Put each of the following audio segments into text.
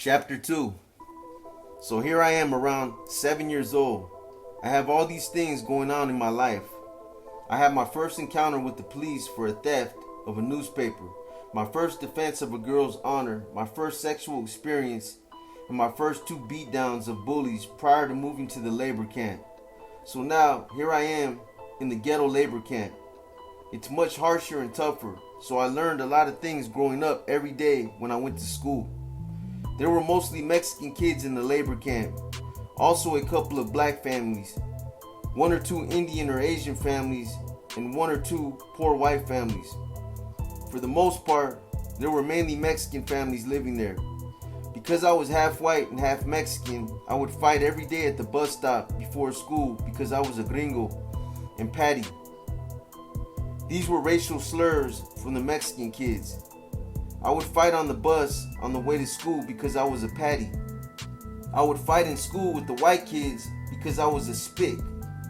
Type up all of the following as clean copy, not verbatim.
Chapter 2. So here I am around 7 years old. I have all these things going on in my life. I have my first encounter with the police for a theft of a newspaper, my first defense of a girl's honor, my first sexual experience, and my first two beatdowns of bullies prior to moving to the labor camp. So now, here I am in the ghetto labor camp. It's much harsher and tougher, so I learned a lot of things growing up every day when I went to school. There were mostly Mexican kids in the labor camp, also a couple of black families, one or two Indian or Asian families, and one or two poor white families. For the most part, there were mainly Mexican families living there. Because I was half white and half Mexican, I would fight every day at the bus stop before school because I was a gringo and patty. These were racial slurs from the Mexican kids. I would fight on the bus on the way to school because I was a patty. I would fight in school with the white kids because I was a spick,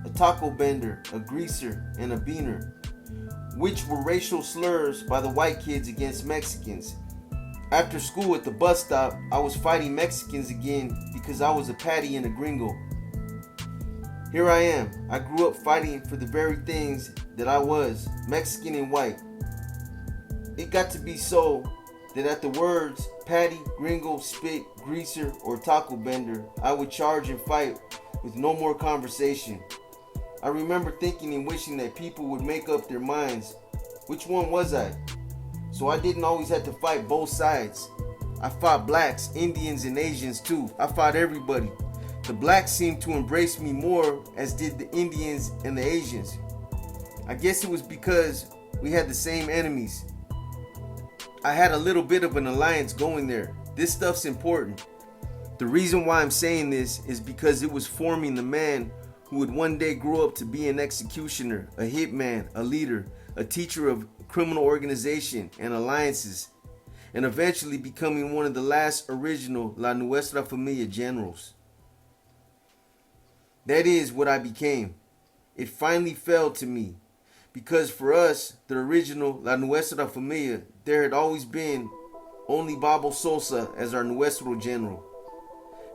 a taco bender, a greaser, and a beaner, which were racial slurs by the white kids against Mexicans. After school at the bus stop, I was fighting Mexicans again because I was a patty and a gringo. Here I am. I grew up fighting for the very things that I was, Mexican and white. It got to be so that at the words patty, gringo, spit, greaser, or taco bender, I would charge and fight with no more conversation. I remember thinking and wishing that people would make up their minds. Which one was I? So I didn't always have to fight both sides. I fought blacks, Indians, and Asians too. I fought everybody. The blacks seemed to embrace me more, as did the Indians and the Asians. I guess it was because we had the same enemies. I had a little bit of an alliance going there. This stuff's important. The reason why I'm saying this is because it was forming the man who would one day grow up to be an executioner, a hitman, a leader, a teacher of criminal organization and alliances, and eventually becoming one of the last original La Nuestra Familia generals. That is what I became. It finally fell to me. Because for us, the original La Nuestra Familia, there had always been only Babo Sosa as our Nuestro General.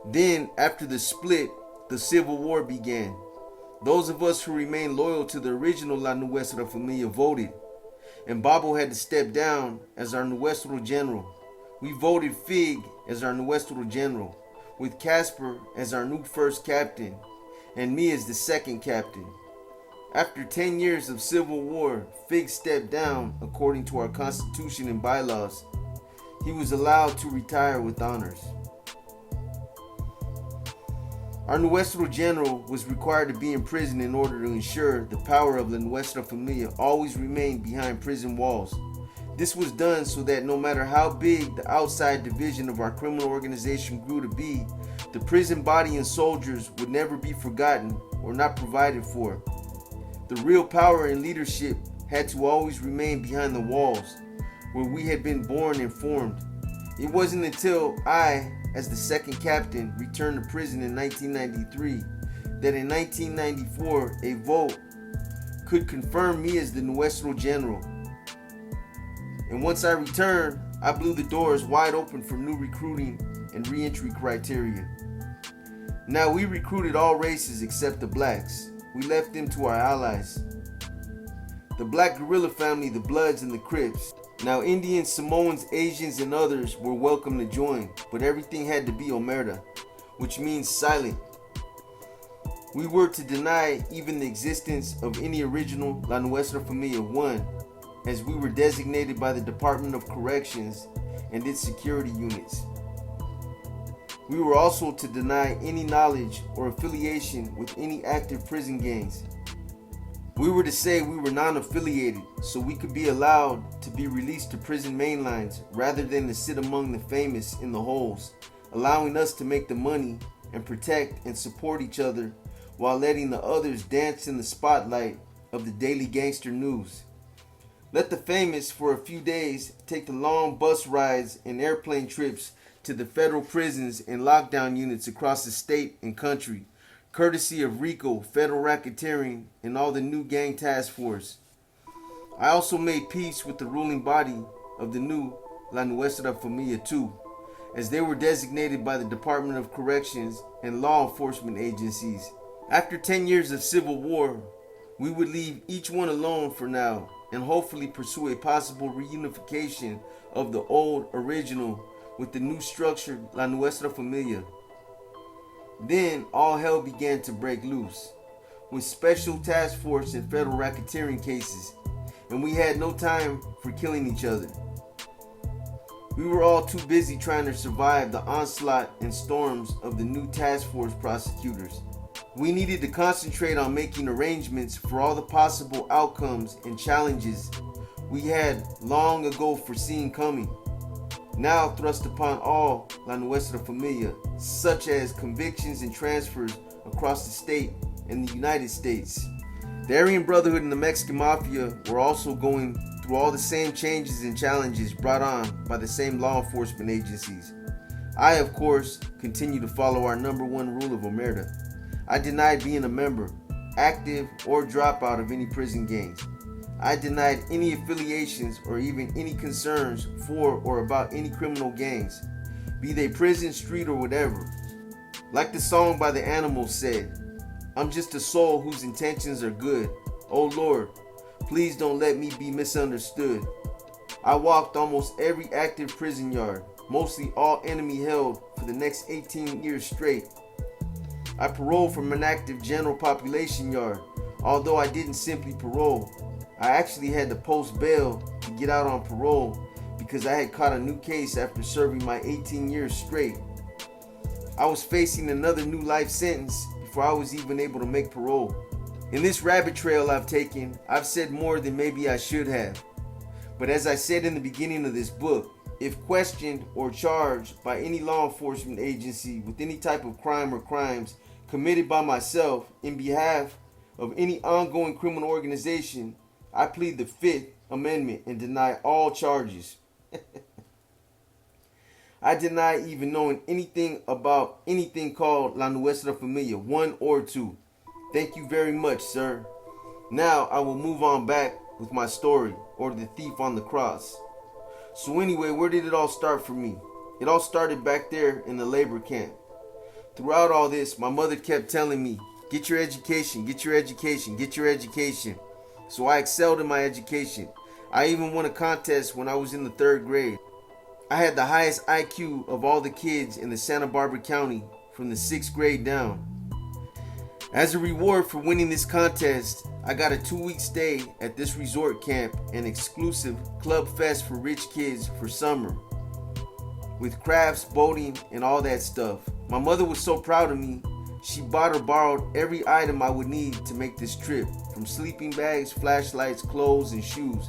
Then, after the split, the Civil War began. Those of us who remained loyal to the original La Nuestra Familia voted, and Babo had to step down as our Nuestro General. We voted Fig as our Nuestro General, with Casper as our new first captain, and me as the second captain. After 10 years of civil war, Fig stepped down according to our constitution and bylaws. He was allowed to retire with honors. Our Nuestro General was required to be in prison in order to ensure the power of La Nuestra Familia always remained behind prison walls. This was done so that no matter how big the outside division of our criminal organization grew to be, the prison body and soldiers would never be forgotten or not provided for. The real power and leadership had to always remain behind the walls, where we had been born and formed. It wasn't until I, as the second captain, returned to prison in 1993 that in 1994 a vote could confirm me as the Nuestro General. And once I returned, I blew the doors wide open for new recruiting and re-entry criteria. Now we recruited all races except the blacks. We left them to our allies. The black guerrilla family, the Bloods and the Crips. Now Indians, Samoans, Asians, and others were welcome to join, but everything had to be omerta, which means silent. We were to deny even the existence of any original La Nuestra Familia 1, as we were designated by the Department of Corrections and its security units. We were also to deny any knowledge or affiliation with any active prison gangs. We were to say we were non-affiliated so we could be allowed to be released to prison main lines rather than to sit among the famous in the holes, allowing us to make the money and protect and support each other while letting the others dance in the spotlight of the daily gangster news. Let the famous for a few days take the long bus rides and airplane trips to the federal prisons and lockdown units across the state and country, courtesy of RICO, federal racketeering, and all the new gang task force. I also made peace with the ruling body of the new La Nuestra Familia too, as they were designated by the Department of Corrections and law enforcement agencies. After 10 years of civil war, we would leave each one alone for now and hopefully pursue a possible reunification of the old original with the new structured La Nuestra Familia. Then all hell began to break loose with special task force and federal racketeering cases, and we had no time for killing each other. We were all too busy trying to survive the onslaught and storms of the new task force prosecutors. We needed to concentrate on making arrangements for all the possible outcomes and challenges we had long ago foreseen coming, now thrust upon all La Nuestra Familia, such as convictions and transfers across the state and the United States. The Aryan Brotherhood and the Mexican Mafia were also going through all the same changes and challenges brought on by the same law enforcement agencies. I, of course, continue to follow our number one rule of Omerta. I denied being a member, active, or dropout of any prison gangs. I denied any affiliations or even any concerns for or about any criminal gangs, be they prison, street, or whatever. Like the song by the Animals said, I'm just a soul whose intentions are good. Oh Lord, please don't let me be misunderstood. I walked almost every active prison yard, mostly all enemy held, for the next 18 years straight. I paroled from an active general population yard, although I didn't simply parole. I actually had to post bail to get out on parole because I had caught a new case after serving my 18 years straight. I was facing another new life sentence before I was even able to make parole. In this rabbit trail I've taken, I've said more than maybe I should have. But as I said in the beginning of this book, if questioned or charged by any law enforcement agency with any type of crime or crimes committed by myself in behalf of any ongoing criminal organization, I plead the Fifth Amendment and deny all charges. I deny even knowing anything about anything called La Nuestra Familia, 1 or 2. Thank you very much, sir. Now I will move on back with my story, or the thief on the cross. So anyway, where did it all start for me? It all started back there in the labor camp. Throughout all this, my mother kept telling me, get your education, get your education, get your education. So I excelled in my education. I even won a contest when I was in the 3rd grade. I had the highest IQ of all the kids in the Santa Barbara County from the 6th grade down. As a reward for winning this contest, I got a 2-week stay at this resort camp, an exclusive club fest for rich kids for summer, with crafts, boating, and all that stuff. My mother was so proud of me, she bought or borrowed every item I would need to make this trip, from sleeping bags, flashlights, clothes, and shoes.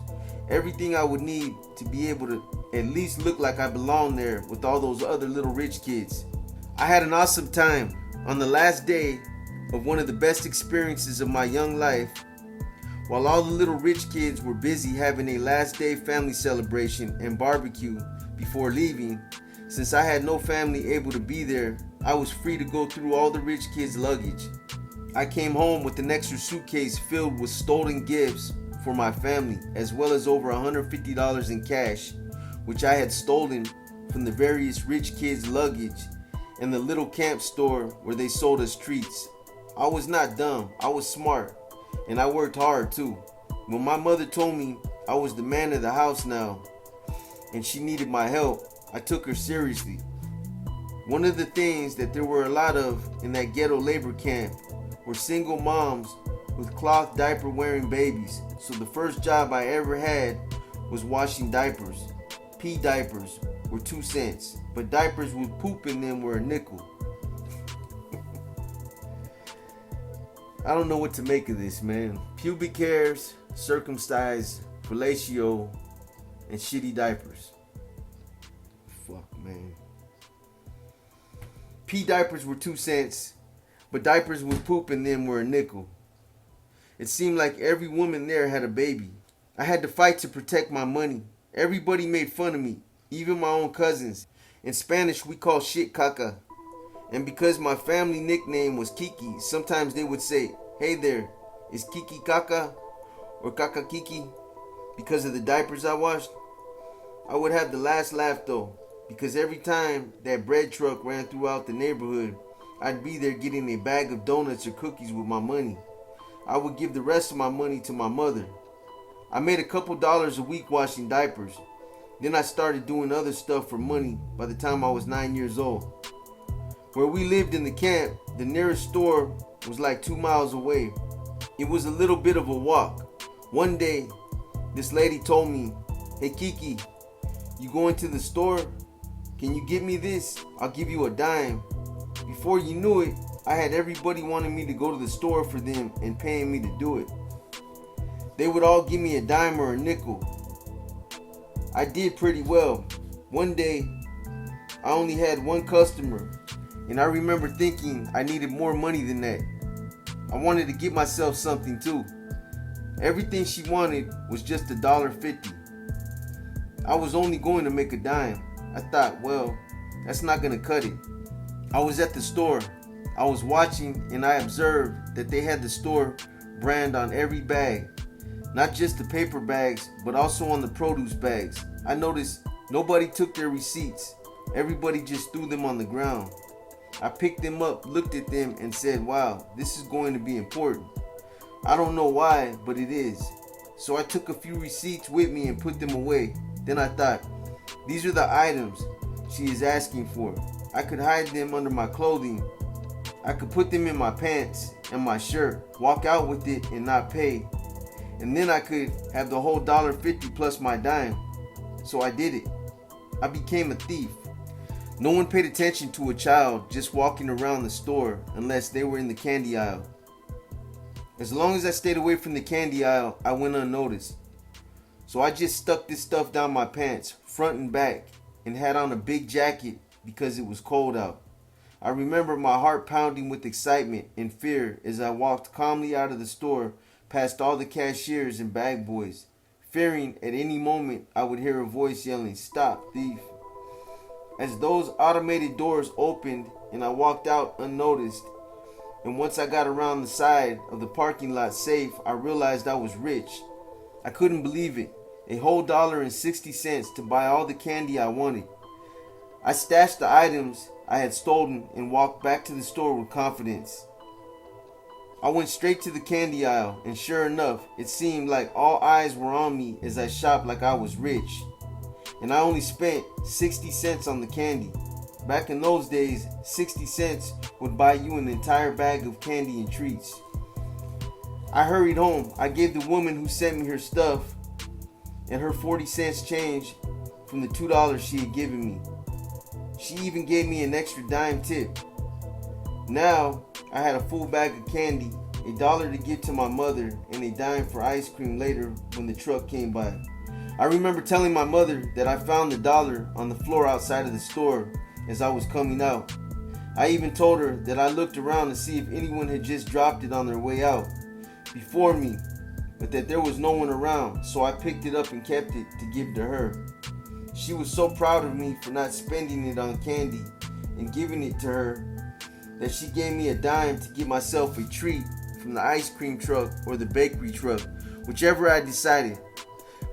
Everything I would need to be able to at least look like I belonged there with all those other little rich kids. I had an awesome time. On the last day of one of the best experiences of my young life, while all the little rich kids were busy having a last day family celebration and barbecue before leaving, since I had no family able to be there, I was free to go through all the rich kids' luggage. I came home with an extra suitcase filled with stolen gifts for my family, as well as over $150 in cash, which I had stolen from the various rich kids' luggage and the little camp store where they sold us treats. I was not dumb, I was smart, and I worked hard too. When my mother told me I was the man of the house now, and she needed my help, I took her seriously. One of the things that there were a lot of in that ghetto labor camp were single moms with cloth diaper wearing babies. So the first job I ever had was washing diapers. Pee diapers were 2 cents, but diapers with poop in them were a nickel. I don't know what to make of this, man. Pubic hairs, circumcised, fellatio, and shitty diapers. Fuck, man. Pee diapers were 2 cents, but diapers with poop in them were a nickel. It seemed like every woman there had a baby. I had to fight to protect my money. Everybody made fun of me, even my own cousins. In Spanish, we call shit caca. And because my family nickname was Kiki, sometimes they would say, hey there, is Kiki caca or caca Kiki? Because of the diapers I washed. I would have the last laugh though. because every time that bread truck ran throughout the neighborhood, I'd be there getting a bag of donuts or cookies with my money. I would give the rest of my money to my mother. I made a couple dollars a week washing diapers. Then I started doing other stuff for money by the time I was 9 years old. Where we lived in the camp, the nearest store was like 2 miles away. It was a little bit of a walk. One day, this lady told me, "Hey Kiki, you going to the store? Can you get me this? I'll give you a dime." Before you knew it, I had everybody wanting me to go to the store for them and paying me to do it. They would all give me a dime or a nickel. I did pretty well. One day, I only had one customer, and I remember thinking I needed more money than that. I wanted to get myself something too. Everything she wanted was just $1.50. I was only going to make a dime. I thought, well, that's not going to cut it. I was at the store. I was watching, and I observed that they had the store brand on every bag. Not just the paper bags, but also on the produce bags. I noticed nobody took their receipts. Everybody just threw them on the ground. I picked them up, looked at them, and said, wow, this is going to be important. I don't know why, but it is. So I took a few receipts with me and put them away. Then I thought, these are the items she is asking for. I could hide them under my clothing. I could put them in my pants and my shirt, walk out with it and not pay. And then I could have the whole $1.50 plus my dime. So I did it. I became a thief. No one paid attention to a child just walking around the store unless they were in the candy aisle. As long as I stayed away from the candy aisle, I went unnoticed. So I just stuck this stuff down my pants, front and back, and had on a big jacket because it was cold out. I remember my heart pounding with excitement and fear as I walked calmly out of the store past all the cashiers and bag boys, fearing at any moment I would hear a voice yelling, "Stop, thief." As those automated doors opened and I walked out unnoticed, and once I got around the side of the parking lot safe, I realized I was rich. I couldn't believe it. A whole $1.60 to buy all the candy I wanted. I stashed the items I had stolen and walked back to the store with confidence. I went straight to the candy aisle, and sure enough, it seemed like all eyes were on me as I shopped like I was rich. And I only spent 60 cents on the candy. Back in those days, 60 cents would buy you an entire bag of candy and treats. I hurried home. I gave the woman who sent me her stuff and her 40 cents change from the $2 she had given me. She even gave me an extra dime tip. Now, I had a full bag of candy, $1 to give to my mother, and a dime for ice cream later when the truck came by. I remember telling my mother that I found the $1 on the floor outside of the store as I was coming out. I even told her that I looked around to see if anyone had just dropped it on their way out before me, but that there was no one around, so I picked it up and kept it to give to her. She was so proud of me for not spending it on candy and giving it to her that she gave me a dime to get myself a treat from the ice cream truck or the bakery truck, whichever I decided,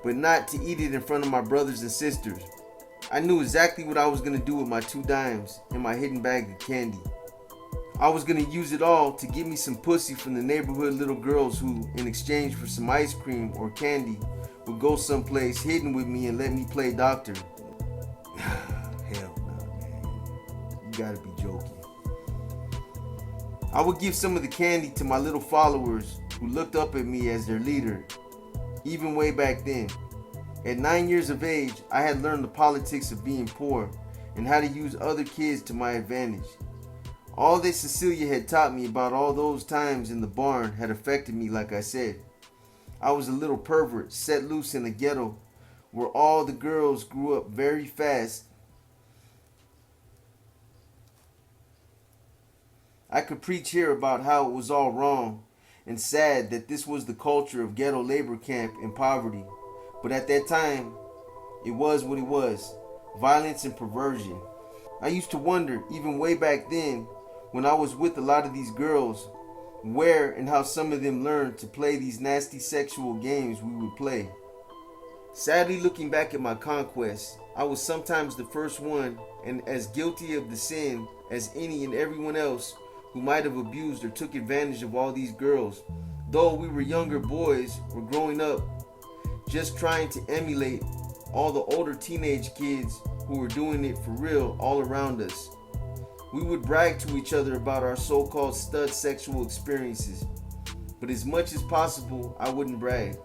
but not to eat it in front of my brothers and sisters. I knew exactly what I was going to do with my 2 dimes and my hidden bag of candy. I was going to use it all to get me some pussy from the neighborhood little girls who, in exchange for some ice cream or candy, would go someplace hidden with me and let me play doctor. Hell no, man. You gotta be joking. I would give some of the candy to my little followers who looked up at me as their leader, even way back then. At 9 years of age, I had learned the politics of being poor and how to use other kids to my advantage. All that Cecilia had taught me about all those times in the barn had affected me, like I said. I was a little pervert set loose in the ghetto where all the girls grew up very fast. I could preach here about how it was all wrong and sad that this was the culture of ghetto labor camp and poverty. But at that time, it was what it was, violence and perversion. I used to wonder, even way back then, when I was with a lot of these girls, where and how some of them learned to play these nasty sexual games we would play. Sadly, looking back at my conquests, I was sometimes the first one and as guilty of the sin as any and everyone else who might have abused or took advantage of all these girls. Though we were younger boys, we're growing up just trying to emulate all the older teenage kids who were doing it for real all around us. We would brag to each other about our so-called stud sexual experiences, but as much as possible, I wouldn't brag.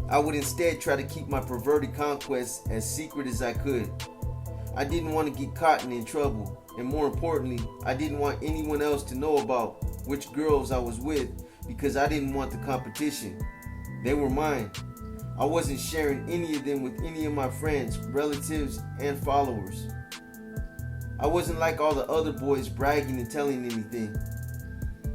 I would instead try to keep my perverted conquests as secret as I could. I didn't want to get caught and in trouble, and more importantly, I didn't want anyone else to know about which girls I was with because I didn't want the competition. They were mine. I wasn't sharing any of them with any of my friends, relatives, and followers. I wasn't like all the other boys bragging and telling anything.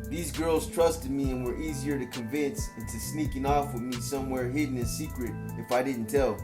These girls trusted me and were easier to convince into sneaking off with me somewhere hidden in secret if I didn't tell.